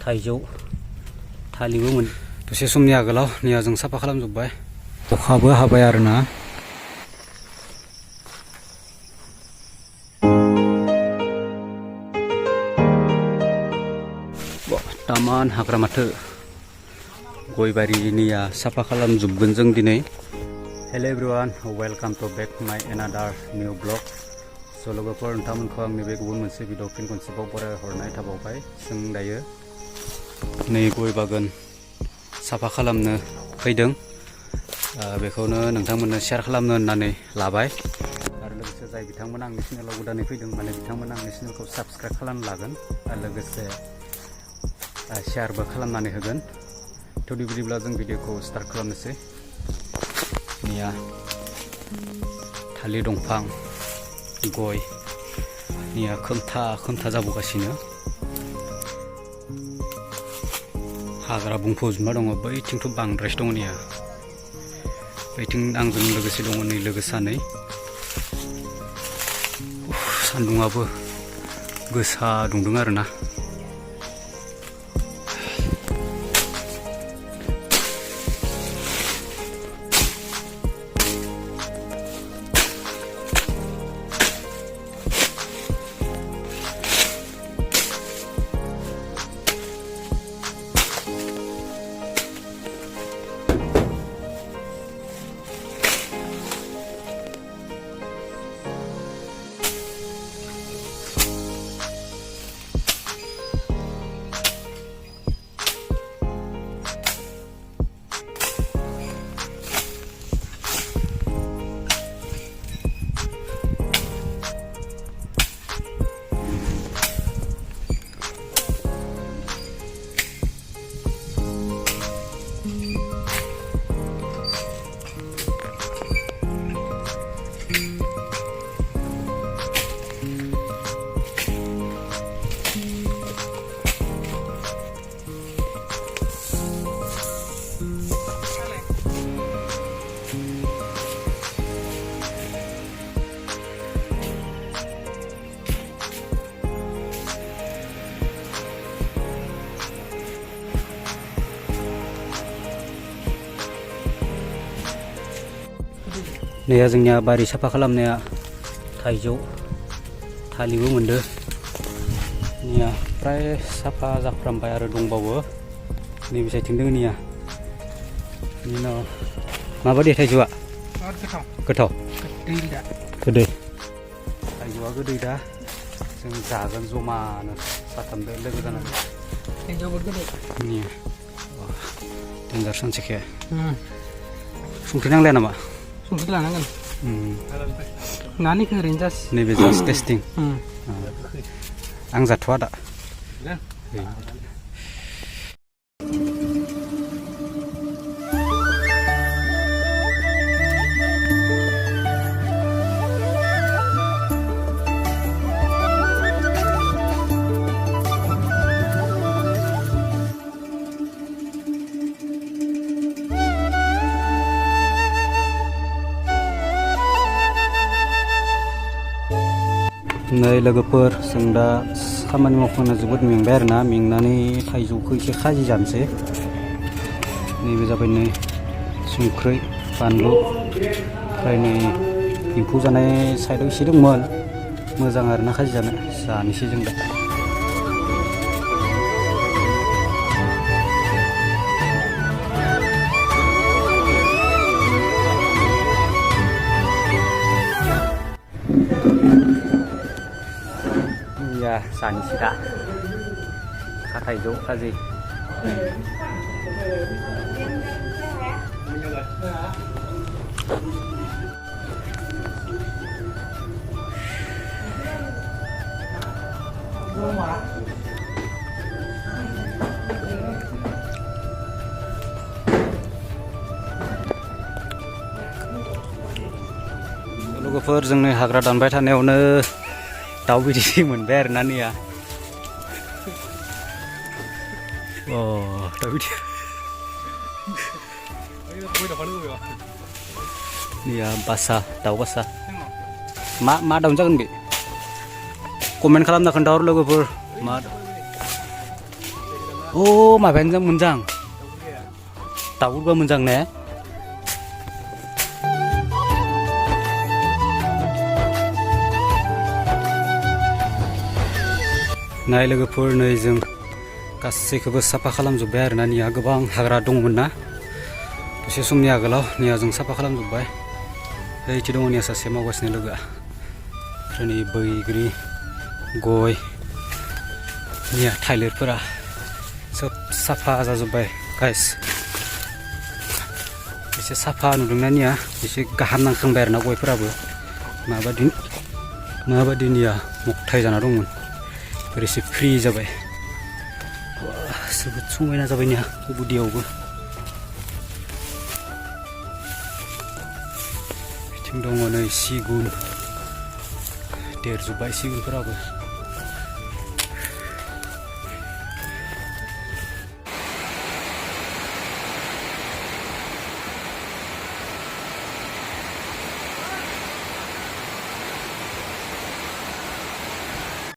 थाइजौ थालिबोमोन दसे समनि आगोलाव निया जों साफा खालामजोब्बाय अखाबो हाबाय आरोना तामान हाग्रा माथो गयबारिनिया साफा खालामजोबगोन जों दिनै hello everyone welcome to back my another new blog स' लोगोफोर नोंथांमोनखौ आंनि बे गुबुन मोनसे भिडिअ फिन खनसेबाव बरायहरनाय थाबावबाय जों दायो नै गय बागान साफा खालामनो फैदों बेखौनो नोंथांमोननो शेयार खालामनो होननानै लाबाय आरो लोगोसे जाय बिथांमोना आंनि चेनेलाव गोदानै फैदों माने बिथांमोना आंनि चेनेलखौ साबस्क्राइब खालामनो लागोन आरो लोगोसे शेयारबो खालामनानै होगोन थ' बिदिब्ला जों भिडिअखौ स्टार्ट खालामनोसै निया थालिर दंफां गय निया खोमथा जाबोगासिनो हाग्रा बुंफबजोबना दङ बैथिंथ' बांद्रायसो दङ निया बैथिं आंजों लोगोसे दङ नै लोगो सानै सान्दुंआबो गोसा दुंदों आरोना नैया जोंनिया बारि साफा खालामनाया थाइजौ थालिबो मोनदो निया प्राय साफा जाफ्रामबाय आरो दंबावो नैबे साइथिं दङ निया बिनि उनाव माबायदि थाइजौआ गोथाव गोदै थाइजौआ गोदै दा जों जागोन जमानो साथामदो लोगो जानानै निया देन्जार सानसेखे संख्रि नांलाया नामा संख्रि लानांगोन नानिखौ ओरैनो जास्ट नैबे जास्ट टेस्टिं आं जाथ'वा दा नै लोगोफोर जों दा खामानि मावखांना जोबोद मेंबाय आरोना मेंनानै थाइजौखौ एसे खाजि जानोसै नैबे जाबाय नै संख्रै बानलु ओमफ्राय नै एम्फौ जानाय साइडआव एसे दंमोन मोजां आरोना खाजि जानोसै जों दा जानोसै दा थाइजौ खाजि लोगोफोर जोंनि हाग्रा दानबाय थानायावनो दाउ बिदै मोनबाय आरोना नैया दाउ बिदै नैया बासा दाउ बासा मा दाउन जागोन बे कमेन्ट खालामना खोन्थाहर लोगोफोर मा माबायानो मोजां दाउरबा मोजां ने नाय लोगोफोर नै जों गासैखौबो साफा खालामजोब्बाय आरोना निया गोबां हाग्रा दंमोन ना दसे समनि आगोलाव निया जों साफा खालामजोब्बाय ओइथि दङ निया सासे मावगासिनो लोगोआ ओमफ्राय नै बैग्रि गय निया थालिरफोरा सब साफा जाजोब्बाय गाइस एसे साफा नुदोंना निया एसे गाहाम नांखांबाय आरोना गयफोराबो माबादि निया मक्थाय जाना दंमोन एसे फ्रि जाबाय जोबोद समायना जाबाय निया गुदियावबो बिथिं दङ नै सिगुन देरजोब्बाय सिगुनफोराबो